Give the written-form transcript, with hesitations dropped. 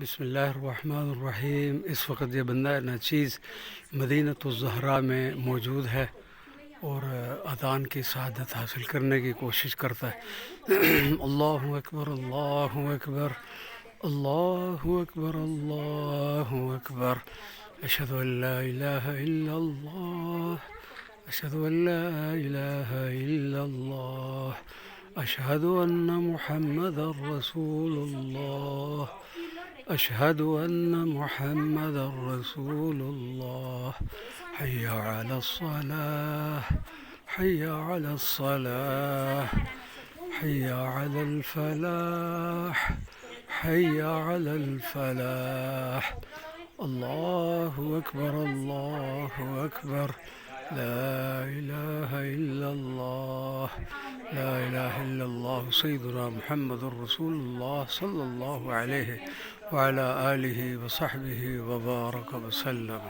بسم اللہ الرحمن الرحیم۔ اس وقت یہ بندہ ناچیز مدینۃ الزہرا میں موجود ہے اور اذان کی شہادت حاصل کرنے کی کوشش کرتا ہے۔ اللہ اکبر، اللہ اکبر، اللہ اکبر، اللہ اکبر، اشہد ان لا الہ الا اللہ، اشہد ان لا الہ الا اللہ، اشہد ان محمد رسول اللہ، اشہد ان محمد رسول اللہ، حی علی الصلاۃ، حی علی الصلاۃ، حی علی الفلاح، حی علی الفلاح، اللہ اکبر، اللہ اکبر، لا الہ الا اللہ، لا الہ الا اللہ، سیدنا محمد رسول اللہ صلی اللہ علیہ وعلى آلہ وصحبہ وبارک وسلم۔